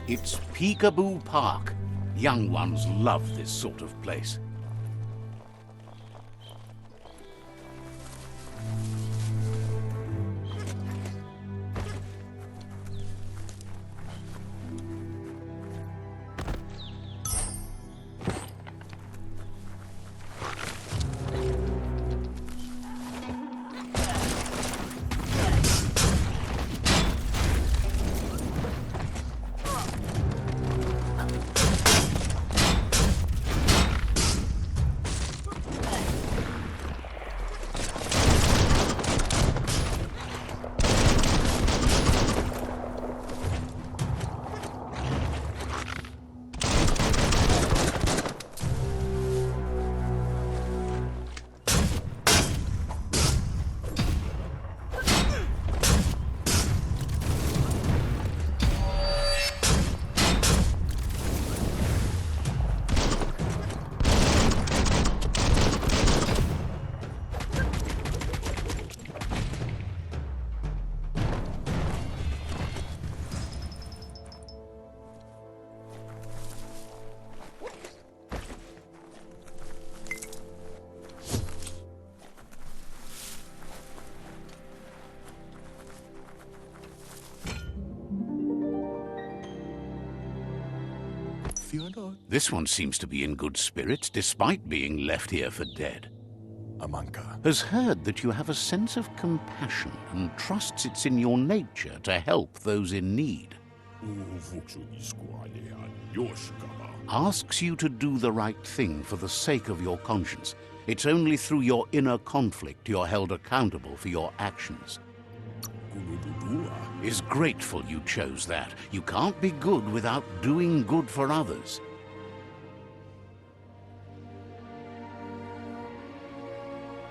It's Peekaboo Park. Young ones love this sort of place. This one seems to be in good spirits, despite being left here for dead. Amanka. Has heard that you have a sense of compassion and trusts it's in your nature to help those in need. Asks you to do the right thing for the sake of your conscience. It's only through your inner conflict you're held accountable for your actions. Is grateful you chose that. You can't be good without doing good for others.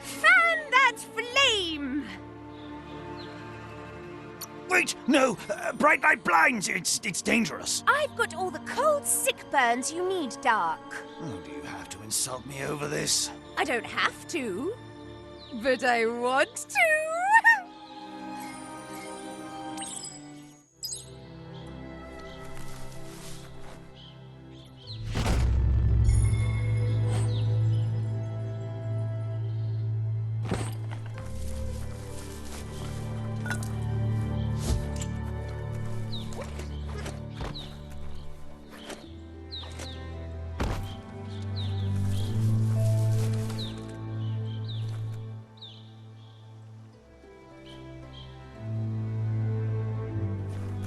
Fan that flame! Wait, no! Bright light blinds! It's dangerous! I've got all the cold sick burns you need, Dark. Oh, do you have to insult me over this? I don't have to, but I want to.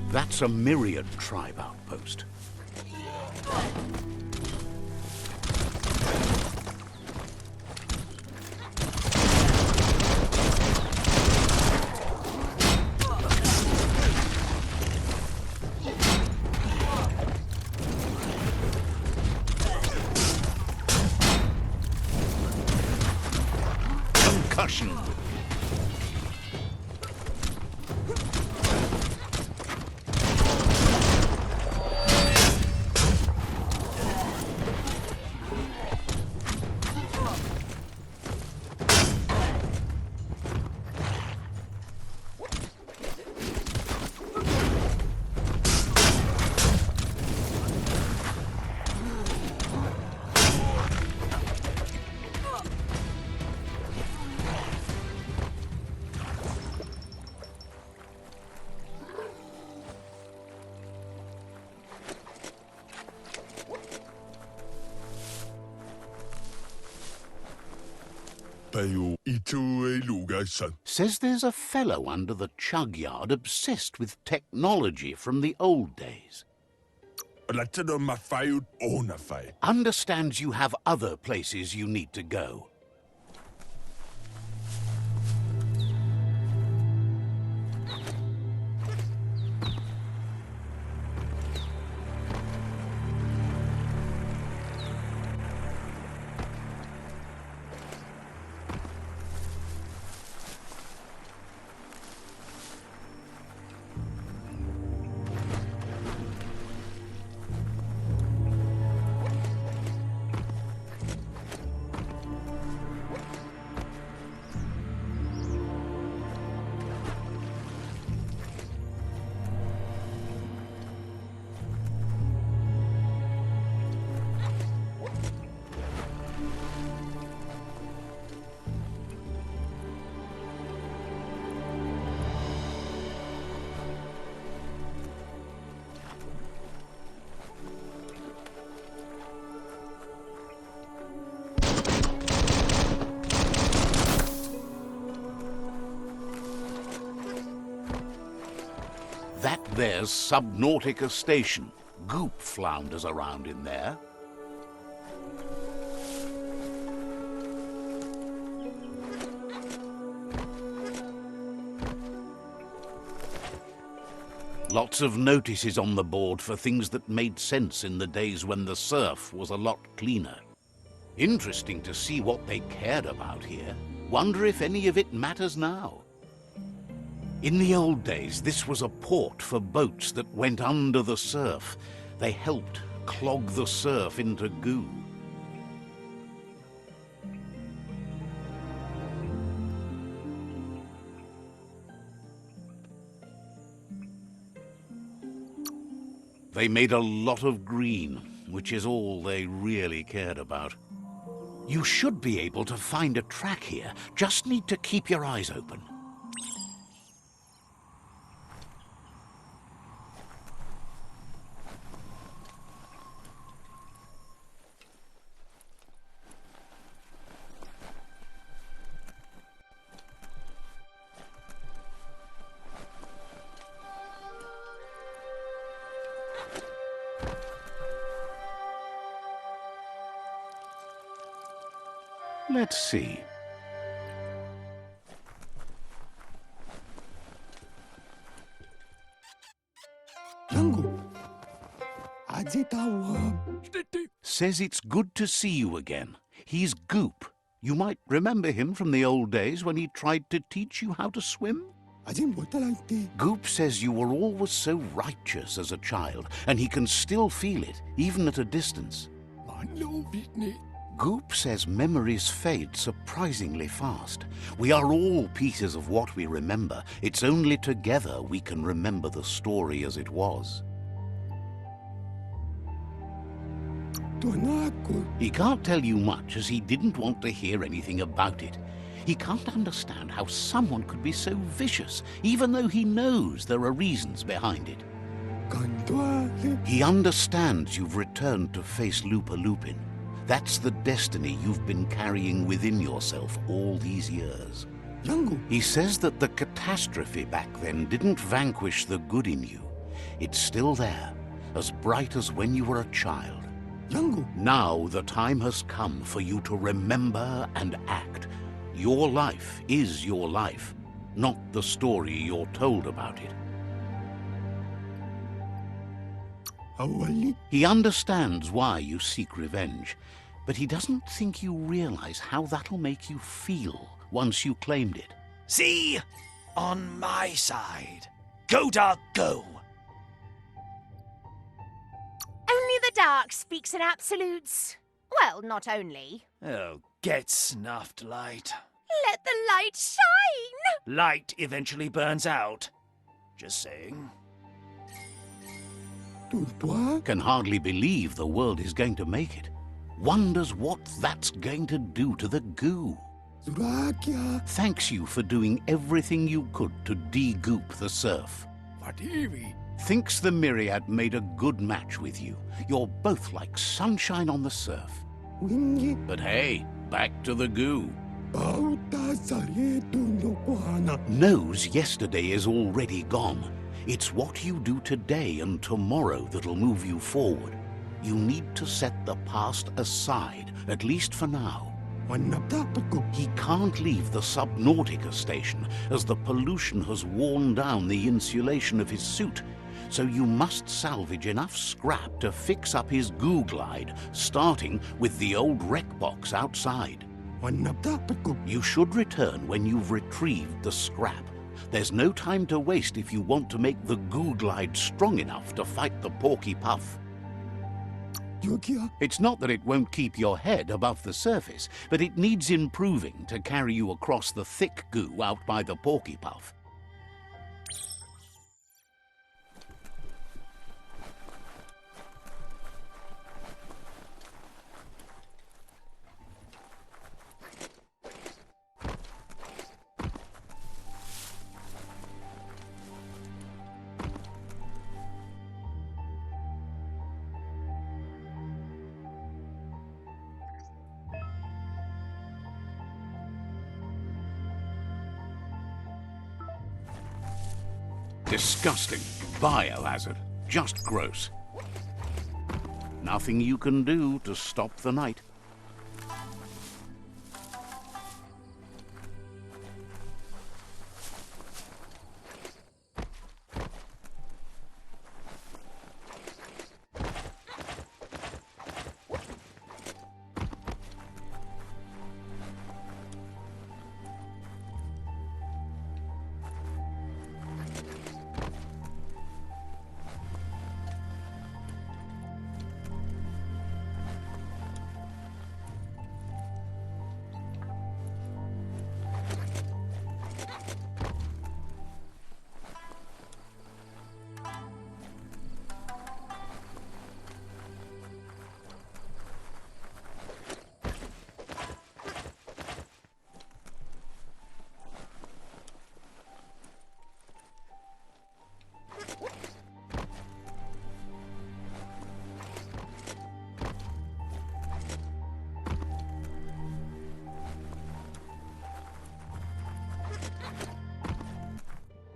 That's a Myriad tribe outpost. Concussion. Says there's a fellow under the chug yard obsessed with technology from the old days. Understands you have other places you need to go. There's Subnautica Station. Goop flounders around in there. Lots of notices on the board for things that made sense in the days when the surf was a lot cleaner. Interesting to see what they cared about here. Wonder if any of it matters now. In the old days, this was a port for boats that went under the surf. They helped clog the surf into goo. They made a lot of green, which is all they really cared about. You should be able to find a track here. Just need to keep your eyes open. Let's see. Says it's good to see you again. He's Goop. You might remember him from the old days when he tried to teach you how to swim. Goop says you were always so righteous as a child, and he can still feel it, even at a distance. Goop says memories fade surprisingly fast. We are all pieces of what we remember. It's only together we can remember the story as it was. He can't tell you much as he didn't want to hear anything about it. He can't understand how someone could be so vicious, even though he knows there are reasons behind it. He understands you've returned to face Lupa Lupin. That's the destiny you've been carrying within yourself all these years. He says that the catastrophe back then didn't vanquish the good in you. It's still there, as bright as when you were a child. Now the time has come for you to remember and act. Your life is your life, not the story you're told about it. He understands why you seek revenge, but he doesn't think you realize how that'll make you feel once you claimed it. See? On my side. Go, dark, go! Only the dark speaks in absolutes. Well, not only. Oh, get snuffed, light. Let the light shine! Light eventually burns out. Just saying. Can hardly believe the world is going to make it. Wonders what that's going to do to the goo. Thanks you for doing everything you could to de-goop the surf. Thinks the Myriad made a good match with you. You're both like sunshine on the surf. But hey, back to the goo. Knows yesterday is already gone. It's what you do today and tomorrow that'll move you forward. You need to set the past aside, at least for now. He can't leave the Subnautica station, as the pollution has worn down the insulation of his suit. So you must salvage enough scrap to fix up his goo glide, starting with the old wreck box outside. You should return when you've retrieved the scrap. There's no time to waste if you want to make the goo glide strong enough to fight the Porky Puff. It's not that it won't keep your head above the surface, but it needs improving to carry you across the thick goo out by the Porky Puff. Disgusting. Biohazard. Just gross. Nothing you can do to stop the night.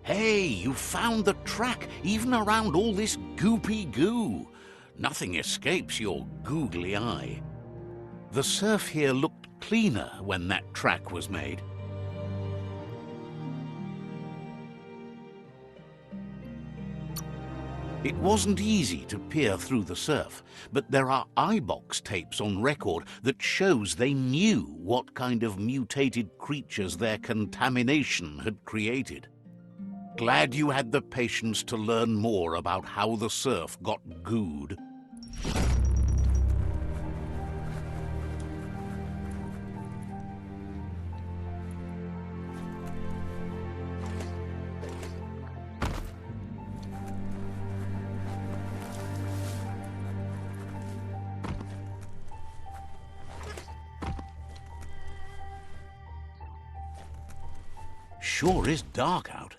Hey, you found the track, even around all this goopy goo. Nothing escapes your googly eye. The surf here looked cleaner when that track was made. It wasn't easy to peer through the surf, but there are iBox tapes on record that shows they knew what kind of mutated creatures their contamination had created. Glad you had the patience to learn more about how the surf got gooed. Sure is dark out.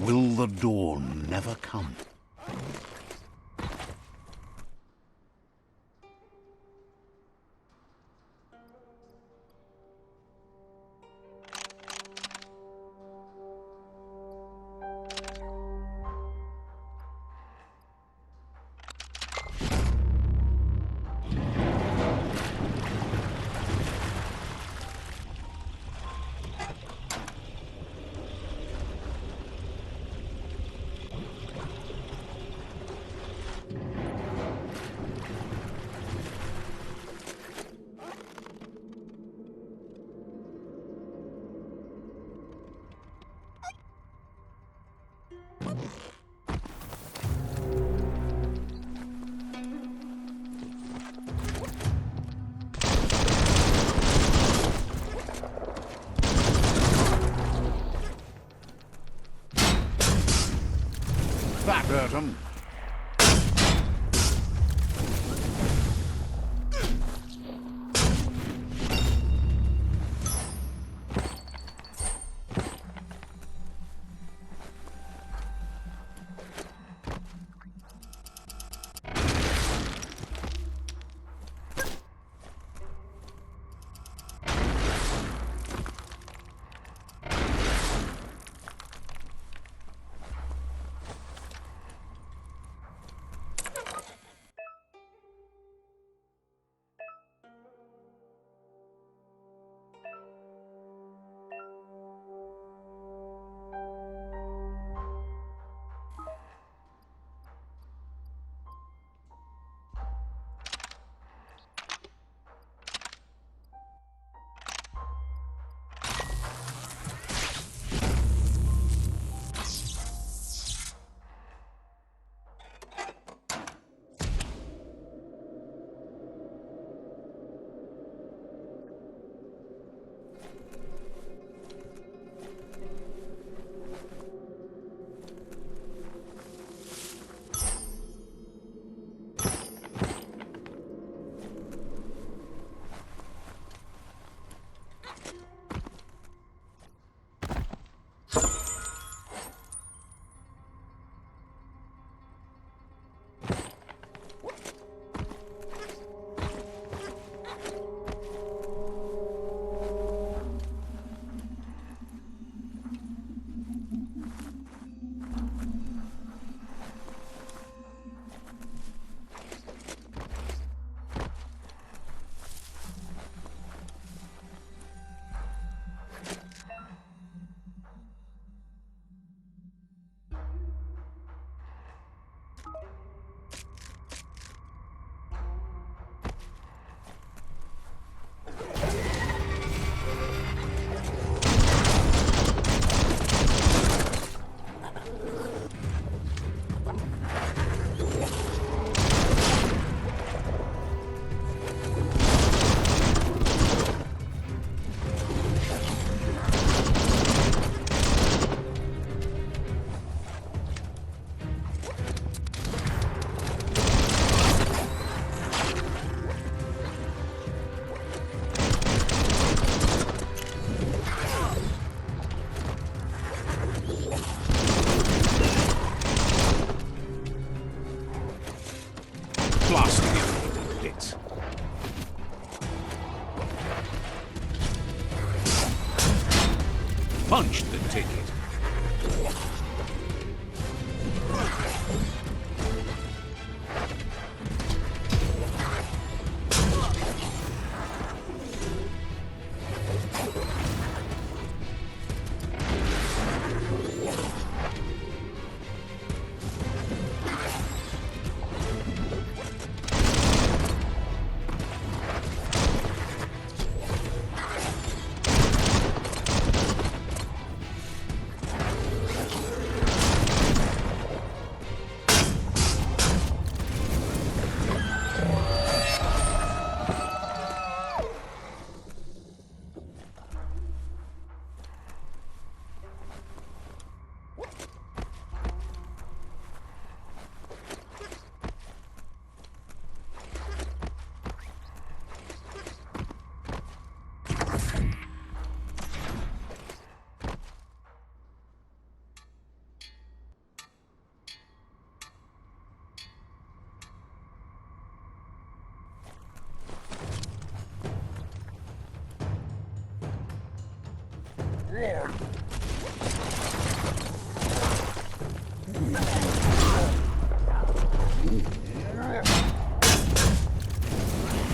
Will the dawn never come? Blasting him into bits. Punched the ticket.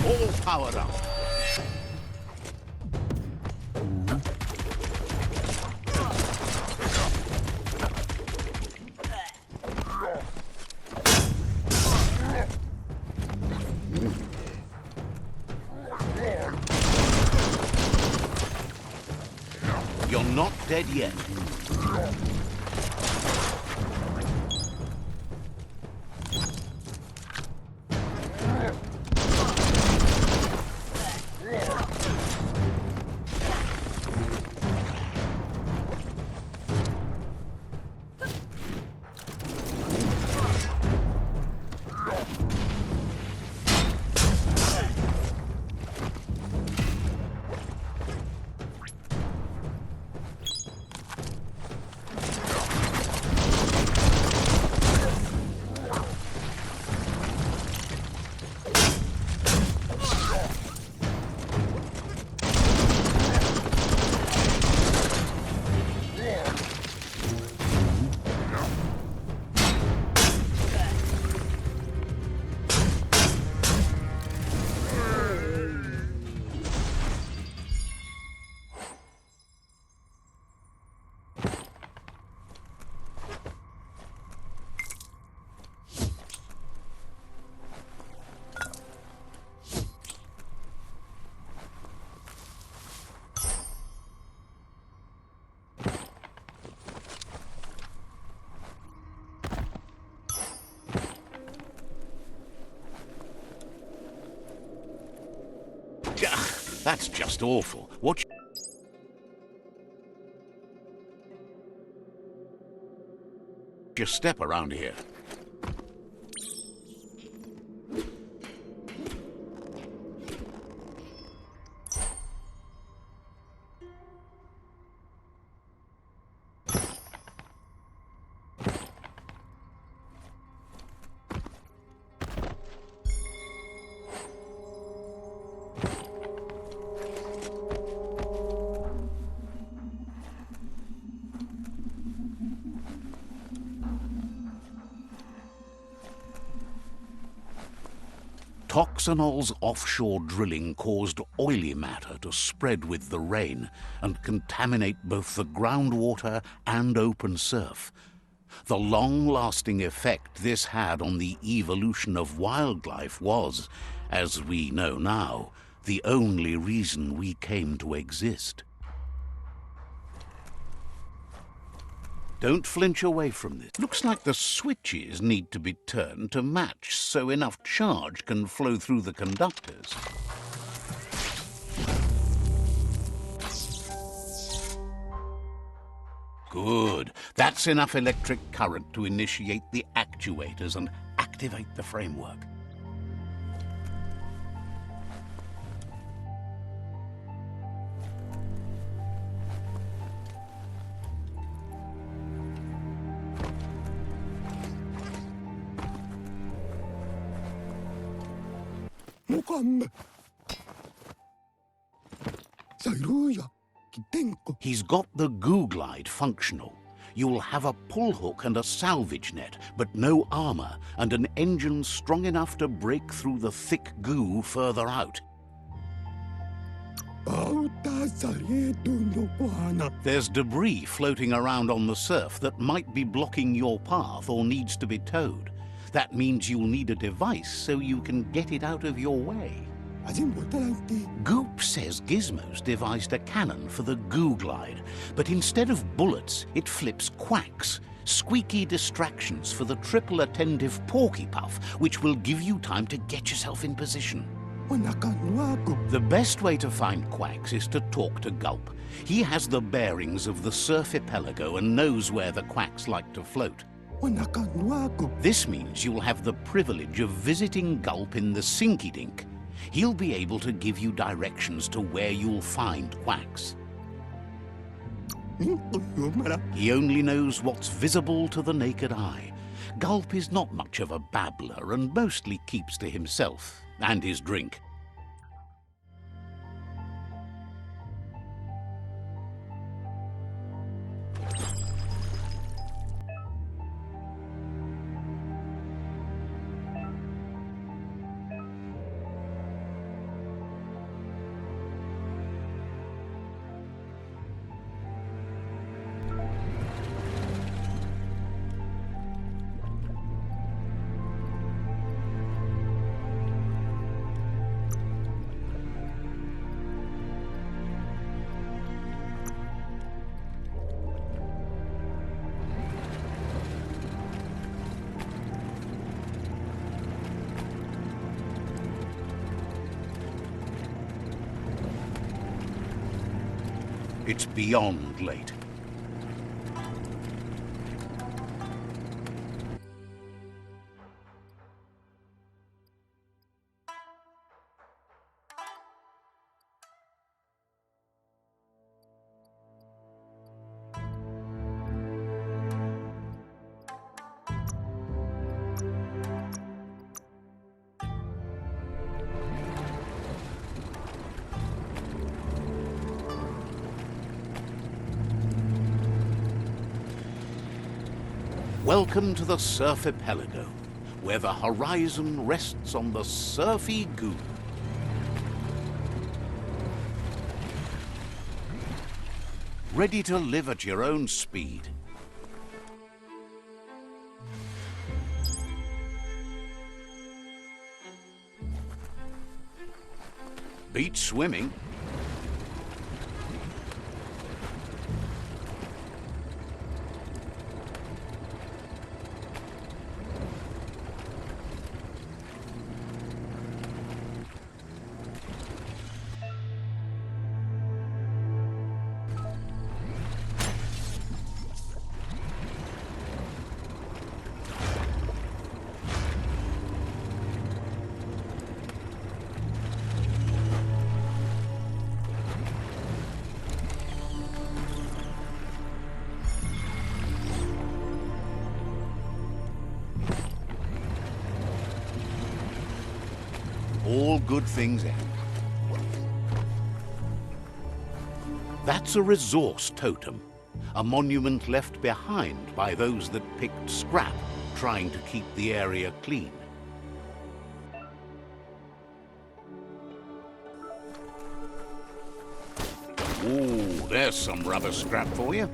All powered up. You're not dead yet. That's just awful. What your step around here. Toxanol's offshore drilling caused oily matter to spread with the rain and contaminate both the groundwater and open surf. The long-lasting effect this had on the evolution of wildlife was, as we know now, the only reason we came to exist. Don't flinch away from this. Looks like the switches need to be turned to match so enough charge can flow through the conductors. Good. That's enough electric current to initiate the actuators and activate the framework. He's got the goo glide functional. You'll have a pull hook and a salvage net, but no armor, and an engine strong enough to break through the thick goo further out. There's debris floating around on the surf that might be blocking your path or needs to be towed. That means you'll need a device so you can get it out of your way. Goop says Gizmo's devised a cannon for the goo glide, but instead of bullets, it flips quacks, squeaky distractions for the triple attentive porky puff, which will give you time to get yourself in position. The best way to find quacks is to talk to Gulp. He has the bearings of the surf archipelago and knows where the quacks like to float. This means you'll have the privilege of visiting Gulp in the Sinky Dink. He'll be able to give you directions to where you'll find quacks. He only knows what's visible to the naked eye. Gulp is not much of a babbler and mostly keeps to himself and his drink. It's beyond late. Welcome to the surf archipelago, where the horizon rests on the surfy goo. Ready to live at your own speed. Beach swimming. All good things end. That's a resource totem, a monument left behind by those that picked scrap, trying to keep the area clean. Ooh, there's some rubber scrap for you.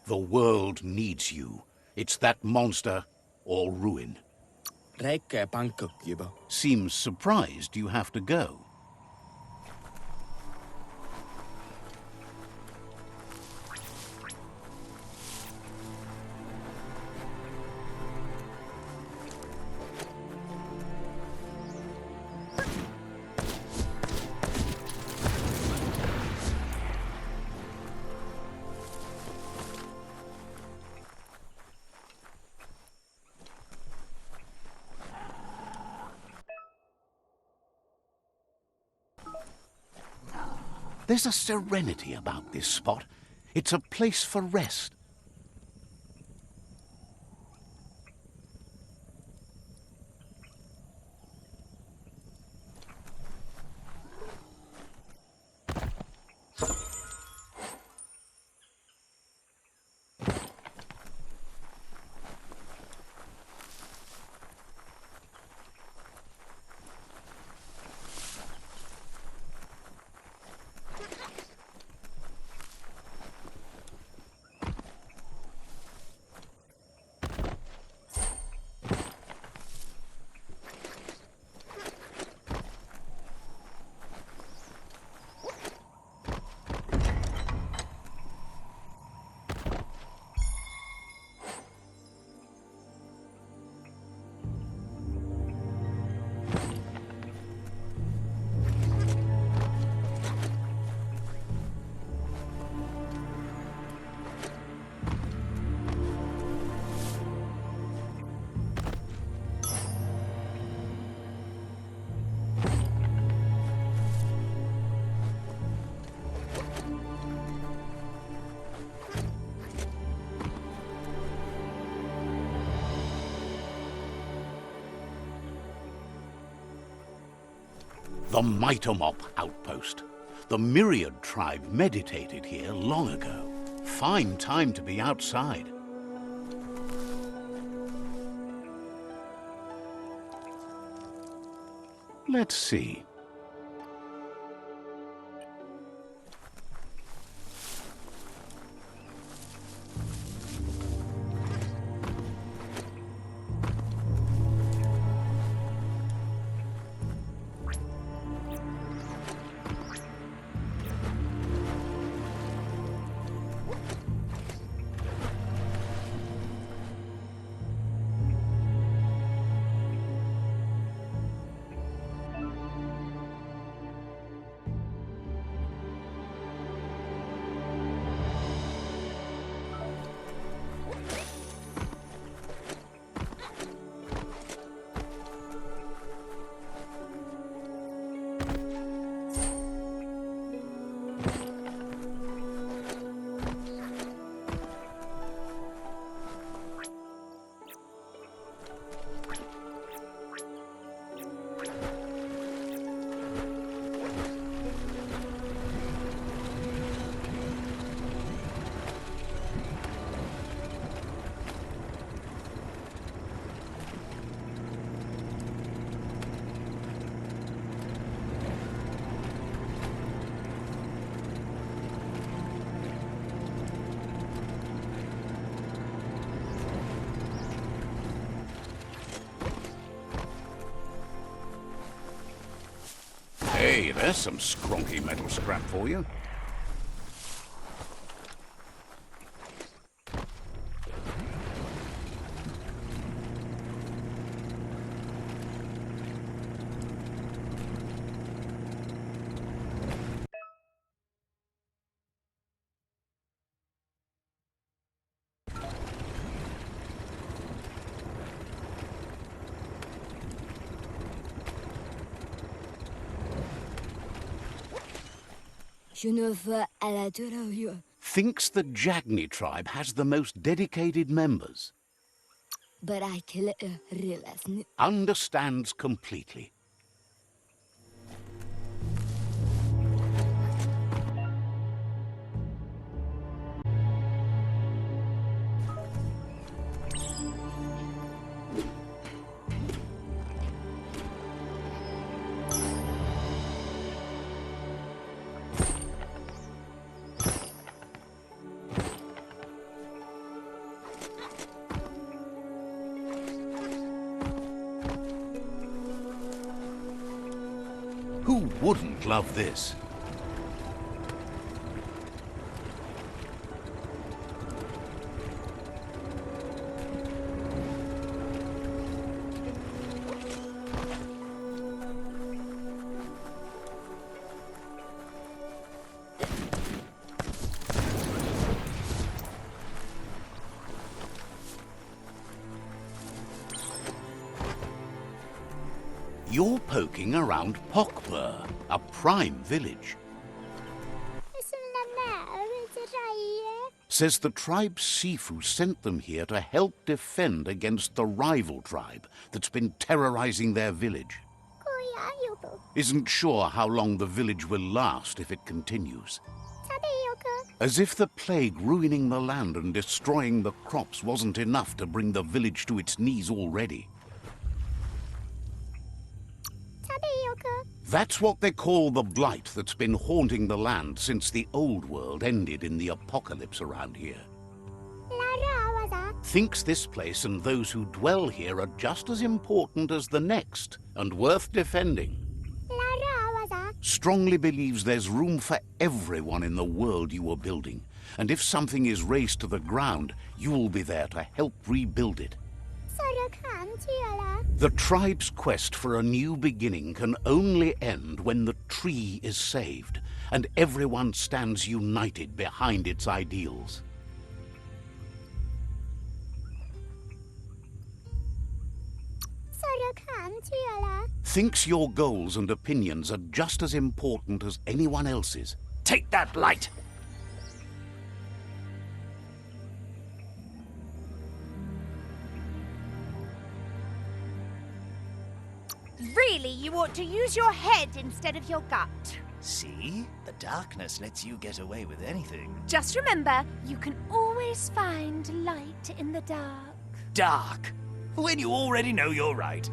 The world needs you. It's that monster or ruin. Seems surprised you have to go. There's a serenity about this spot. It's a place for rest. The Mitomop outpost. The Myriad tribe meditated here long ago. Fine time to be outside. Let's see. Hey, there's some scronky metal scrap for you. Thinks the Jagni tribe has the most dedicated members. Understands completely. Who wouldn't love this? You're poking around Pokbur, a prime village. Says the tribe Sifu sent them here to help defend against the rival tribe that's been terrorizing their village. Isn't sure how long the village will last if it continues. As if the plague ruining the land and destroying the crops wasn't enough to bring the village to its knees already. That's what they call the blight that's been haunting the land since the old world ended in the apocalypse around here. Thinks this place and those who dwell here are just as important as the next and worth defending. Strongly believes there's room for everyone in the world you are building, and if something is razed to the ground, you'll be there to help rebuild it. The tribe's quest for a new beginning can only end when the tree is saved, and everyone stands united behind its ideals. Thinks your goals and opinions are just as important as anyone else's. Take that light! Really, you ought to use your head instead of your gut. See? The darkness lets you get away with anything. Just remember, you can always find light in the dark. Dark? When you already know you're right.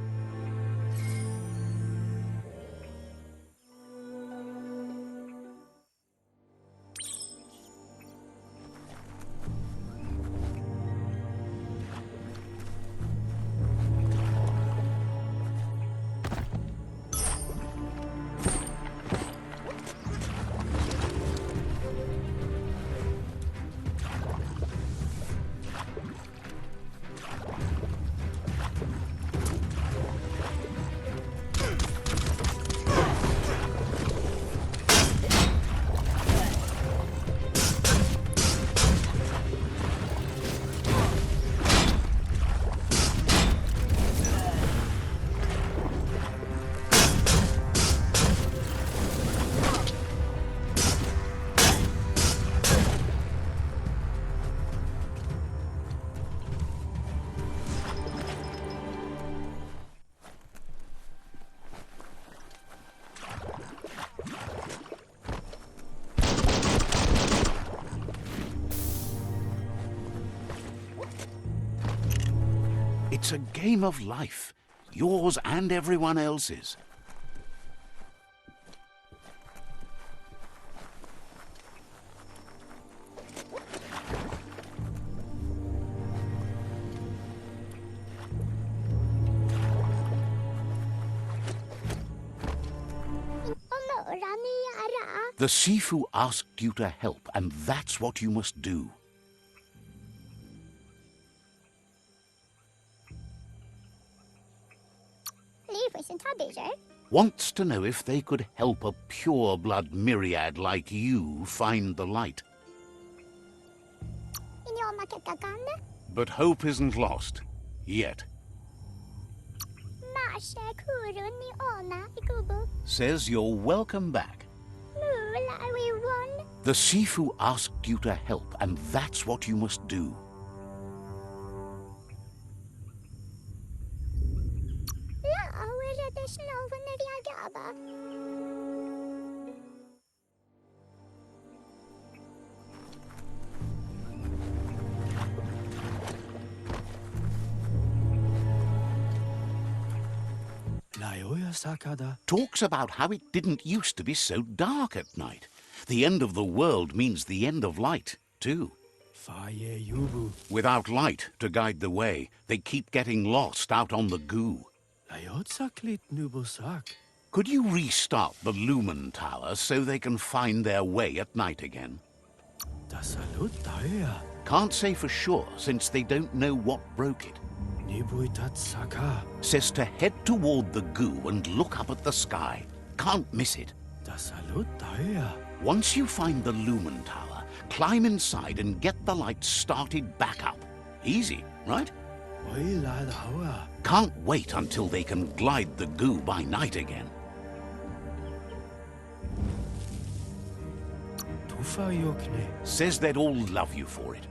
It's a game of life, yours and everyone else's. The Sifu asked you to help, and that's what you must do. Wants to know if they could help a pure-blood myriad like you find the light. But hope isn't lost. Yet. Says you're welcome back. The Sifu asked you to help, and that's what you must do. Talks about how it didn't used to be so dark at night. The end of the world means the end of light, too. Without light to guide the way, they keep getting lost out on the goo. Could you restart the Lumen Tower so they can find their way at night again? Can't say for sure, since they don't know what broke it. Says to head toward the goo and look up at the sky. Can't miss it. Once you find the Lumen Tower, climb inside and get the lights started back up. Easy, right? Can't wait until they can glide the goo by night again. Says they'd all love you for it.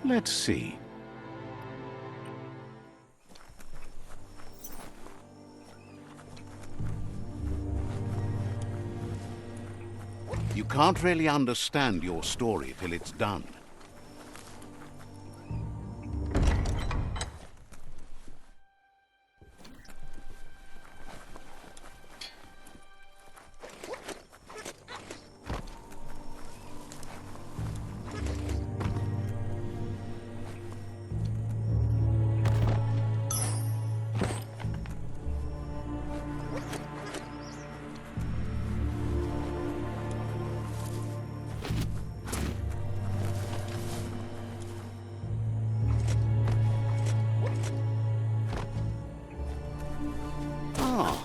Let's see. You can't really understand your story till it's done.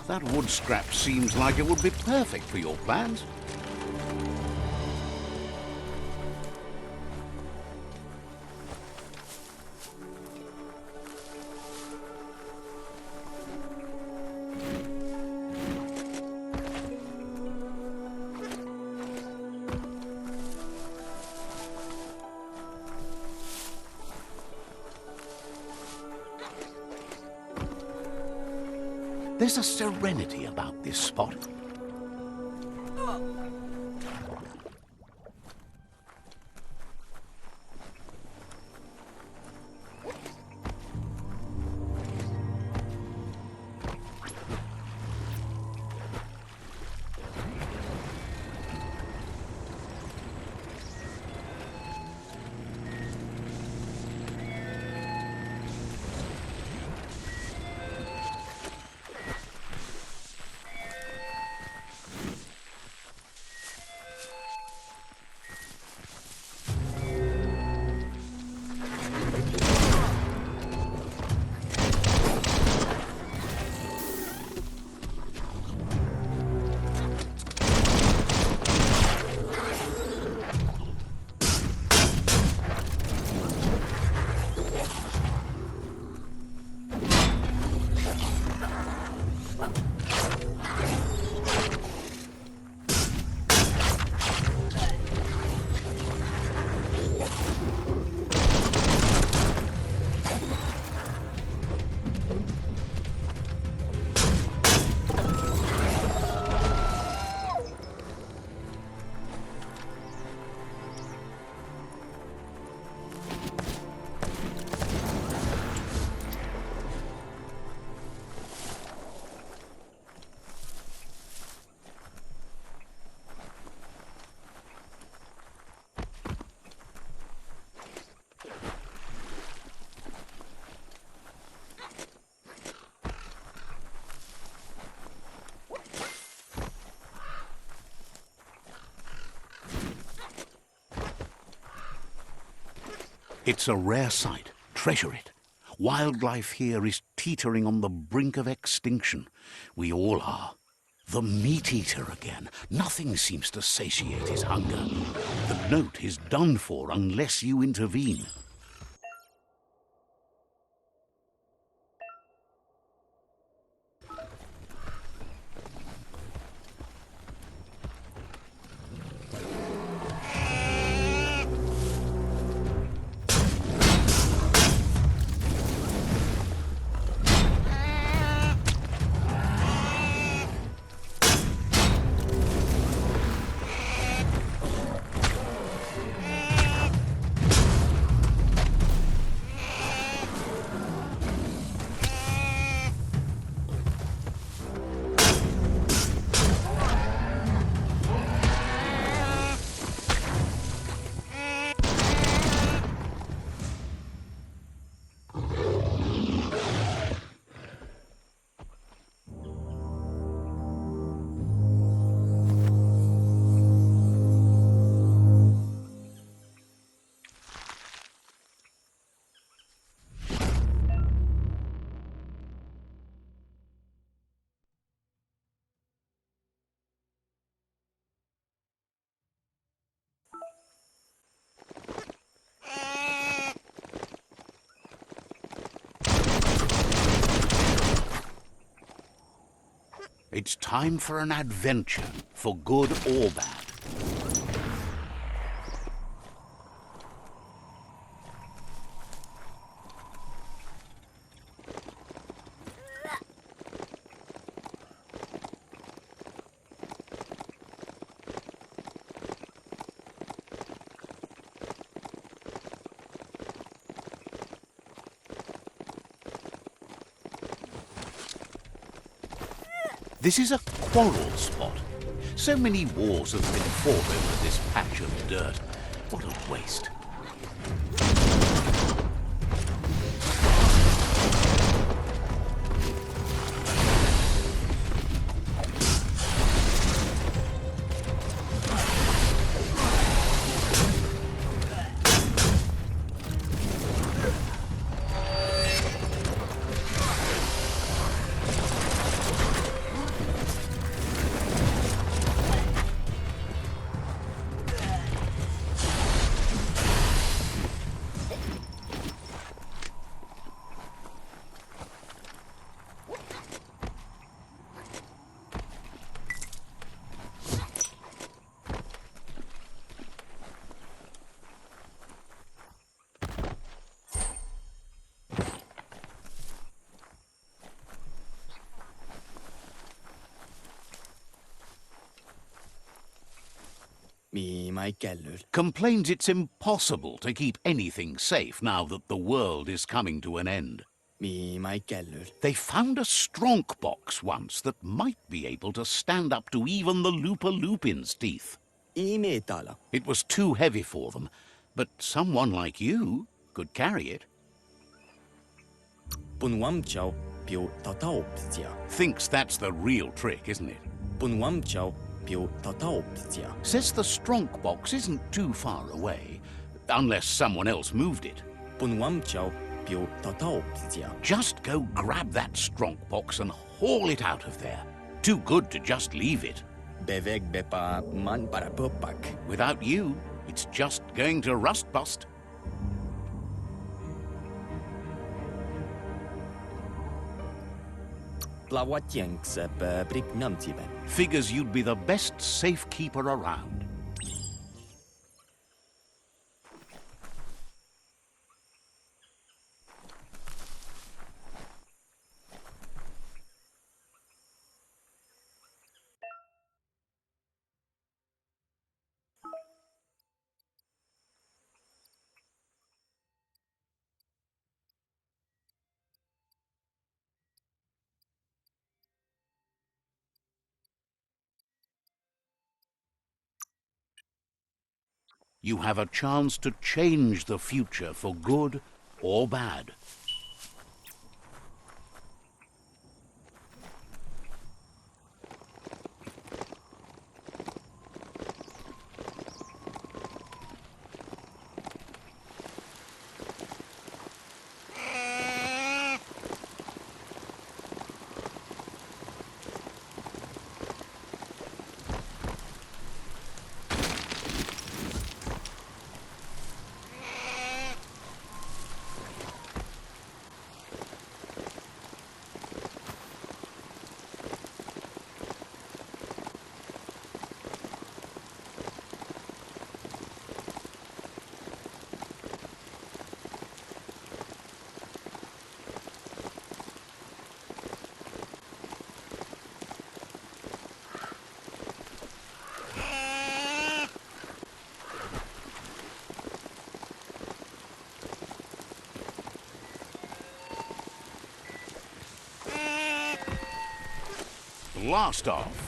That wood scrap seems like it would be perfect for your plans. There's a serenity about this spot. It's a rare sight. Treasure it. Wildlife here is teetering on the brink of extinction. We all are. The meat-eater again. Nothing seems to satiate his hunger. The note is done for unless you intervene. It's time for an adventure, for good or bad. This is a quarrel spot. So many wars have been fought over this patch of dirt. What a waste. Complains it's impossible to keep anything safe now that the world is coming to an end. They found a stronk box once that might be able to stand up to even the Lupin's teeth. It was too heavy for them, but someone like you could carry it. Thinks that's the real trick, isn't it? Says the stronk box isn't too far away, unless someone else moved it. Just go grab that stronk box and haul it out of there. Too good to just leave it. Without you, it's just going to rust bust. Figures you'd be the best safekeeper around. You have a chance to change the future for good or bad. blast off.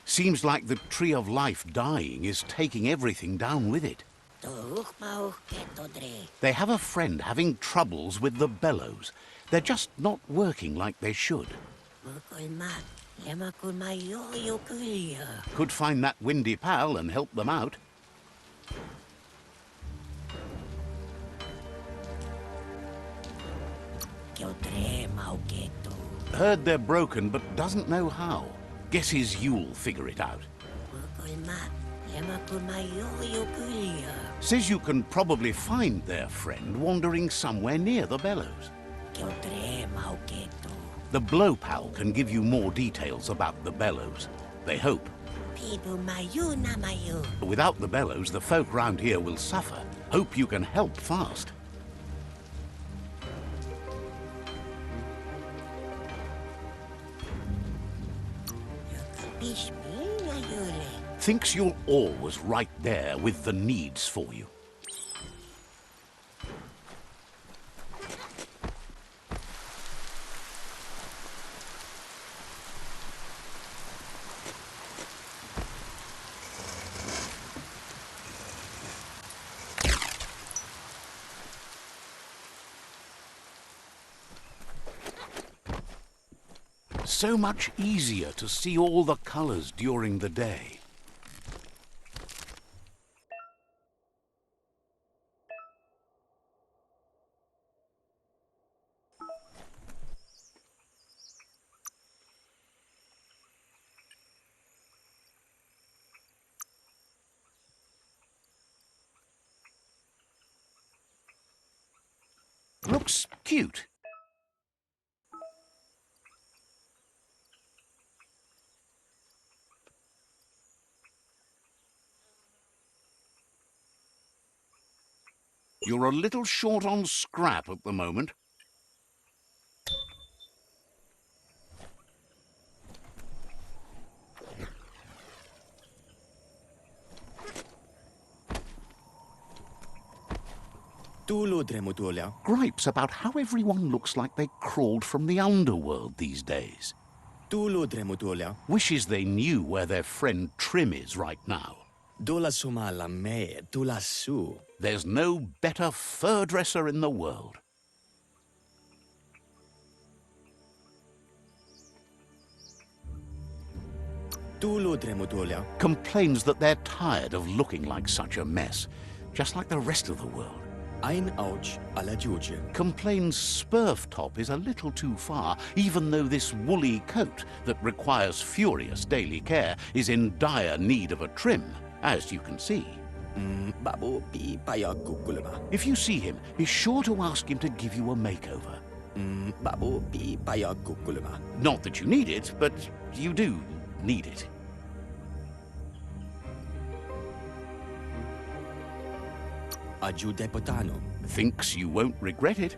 Seems like the Tree of Life dying is taking everything down with it. They have a friend having troubles with the bellows. They're just not working like they should. Could find that windy pal and help them out. Heard they're broken, but doesn't know how. Guesses you'll figure it out. Says you can probably find their friend wandering somewhere near the bellows. The blow pal can give you more details about the bellows. They hope. Without the bellows, the folk round here will suffer. Hope you can help fast. Thinks you're always right there with the needs for you. So much easier to see all the colors during the day. Looks cute. You're a little short on scrap at the moment. Gripes about how everyone looks like they crawled from the underworld these days. Wishes they knew where their friend Trim is right now. There's no better fur dresser in the world. Complains that they're tired of looking like such a mess, just like the rest of the world. Complains Spurf Top is a little too far, even though this woolly coat that requires furious daily care is in dire need of a trim, as you can see. If you see him, be sure to ask him to give you a makeover. Not that you need it, but you do need it. Thinks you won't regret it.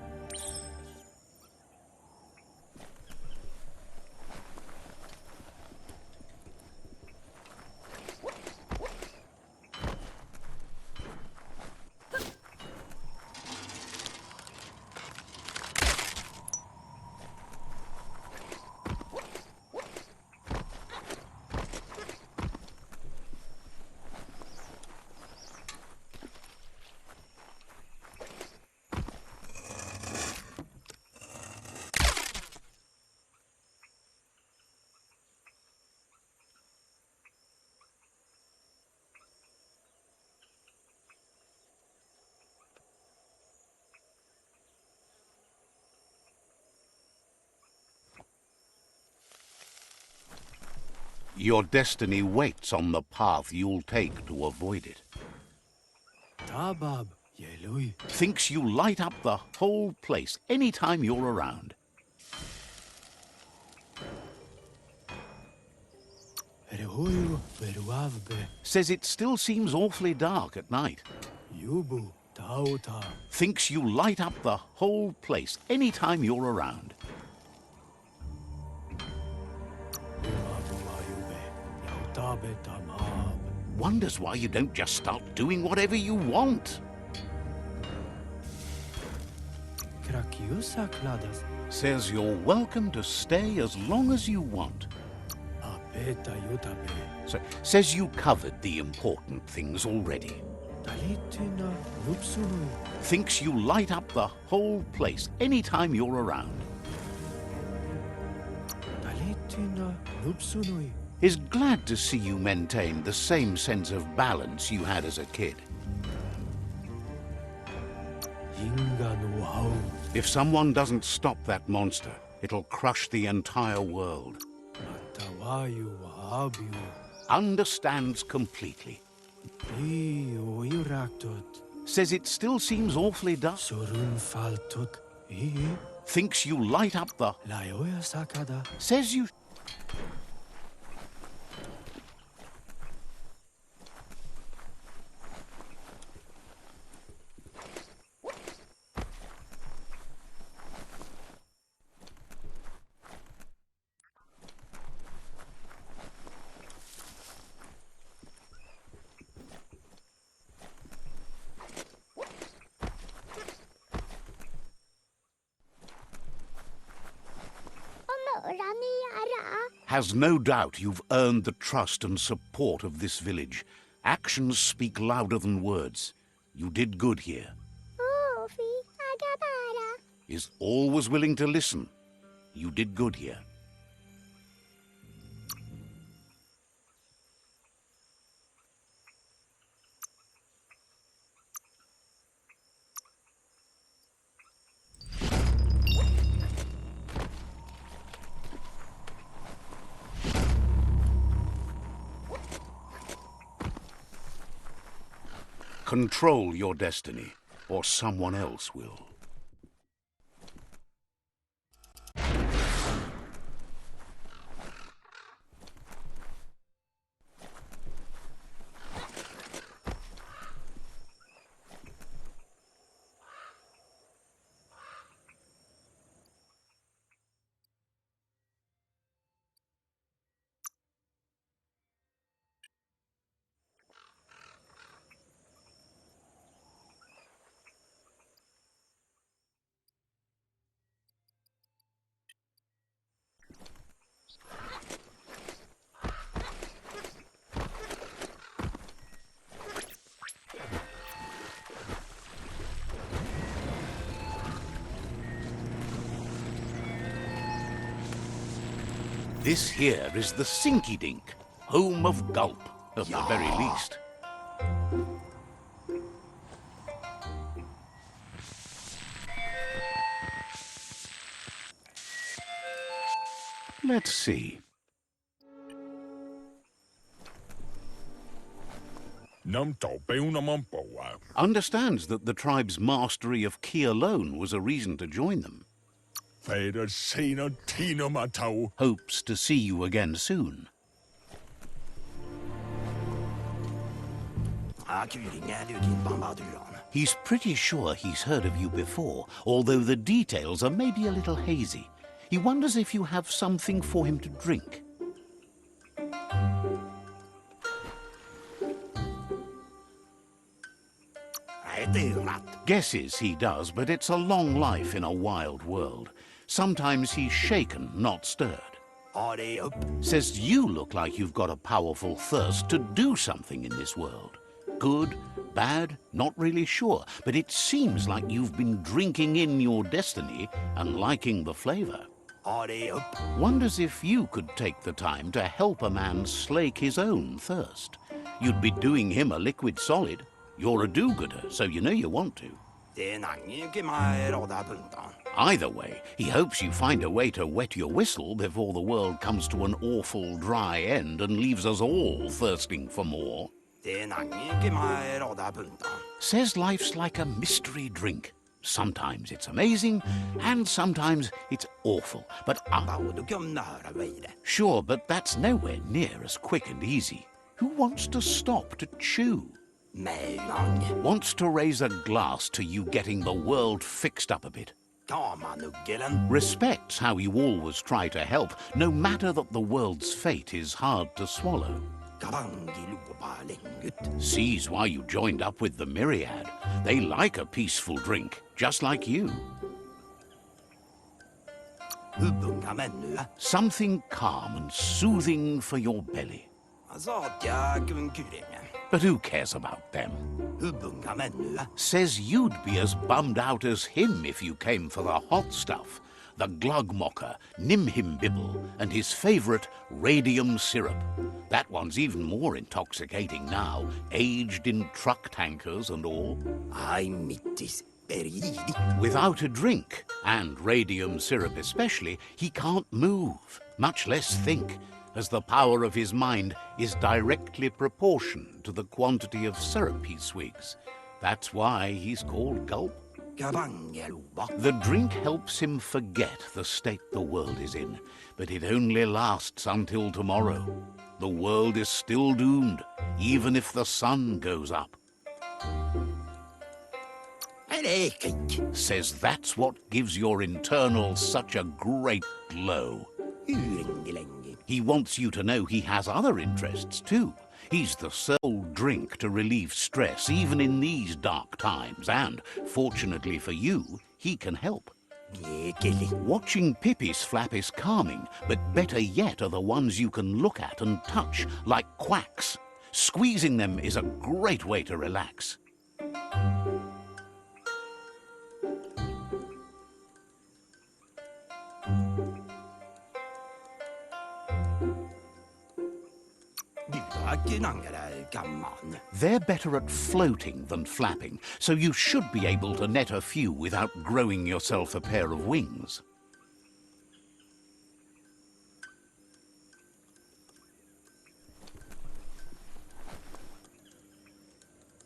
Your destiny waits on the path you'll take to avoid it. Thinks you light up the whole place anytime you're around. Says it still seems awfully dark at night. Thinks you light up the whole place anytime you're around. Wonders why you don't just start doing whatever you want. Says you're welcome to stay as long as you want. So, says you covered the important things already. Thinks you light up the whole place anytime you're around. Is glad to see you maintain the same sense of balance you had as a kid. If someone doesn't stop that monster, it'll crush the entire world. Understands completely. Says it still seems awfully dark. Thinks you light up the... Says you... Has no doubt you've earned the trust and support of this village. Actions speak louder than words. You did good here. Is always willing to listen. You did good here. Control your destiny, or someone else will. This here is the Sinky Dink, home of Gulp, at the very least. Let's see. Understands that the tribe's mastery of key alone was a reason to join them. Hopes to see you again soon. He's pretty sure he's heard of you before, although the details are maybe a little hazy. He wonders if you have something for him to drink. Guesses he does, but it's a long life in a wild world. Sometimes he's shaken, not stirred. Says you look like you've got a powerful thirst to do something in this world. Good, bad, not really sure, but it seems like you've been drinking in your destiny and liking the flavor. Wonders if you could take the time to help a man slake his own thirst. You'd be doing him a liquid solid. You're a do-gooder, so you know you want to. Either way, he hopes you find a way to wet your whistle before the world comes to an awful dry end and leaves us all thirsting for more. Says life's like a mystery drink. Sometimes it's amazing, and sometimes it's awful. But sure, but that's nowhere near as quick and easy. Who wants to stop to chew? Wants to raise a glass to you getting the world fixed up a bit. Respects how you always try to help, no matter that the world's fate is hard to swallow. Sees why you joined up with the myriad. They like a peaceful drink, just like you. Something calm and soothing for your belly. But who cares about them? Says you'd be as bummed out as him if you came for the hot stuff. The glugmocker, Nimhimbibble, and his favourite radium syrup. That one's even more intoxicating now, aged in truck tankers and all. Without a drink, and radium syrup especially, he can't move, much less think, as the power of his mind is directly proportioned to the quantity of syrup he swigs. That's why he's called Gulp. The drink helps him forget the state the world is in, but it only lasts until tomorrow. The world is still doomed, even if the sun goes up. Says that's what gives your internals such a great glow. He wants you to know he has other interests too. He's the sole drink to relieve stress even in these dark times, and, fortunately for you, he can help. Watching Pippi's flap is calming, but better yet are the ones you can look at and touch, like quacks. Squeezing them is a great way to relax. They're better at floating than flapping, so you should be able to net a few without growing yourself a pair of wings.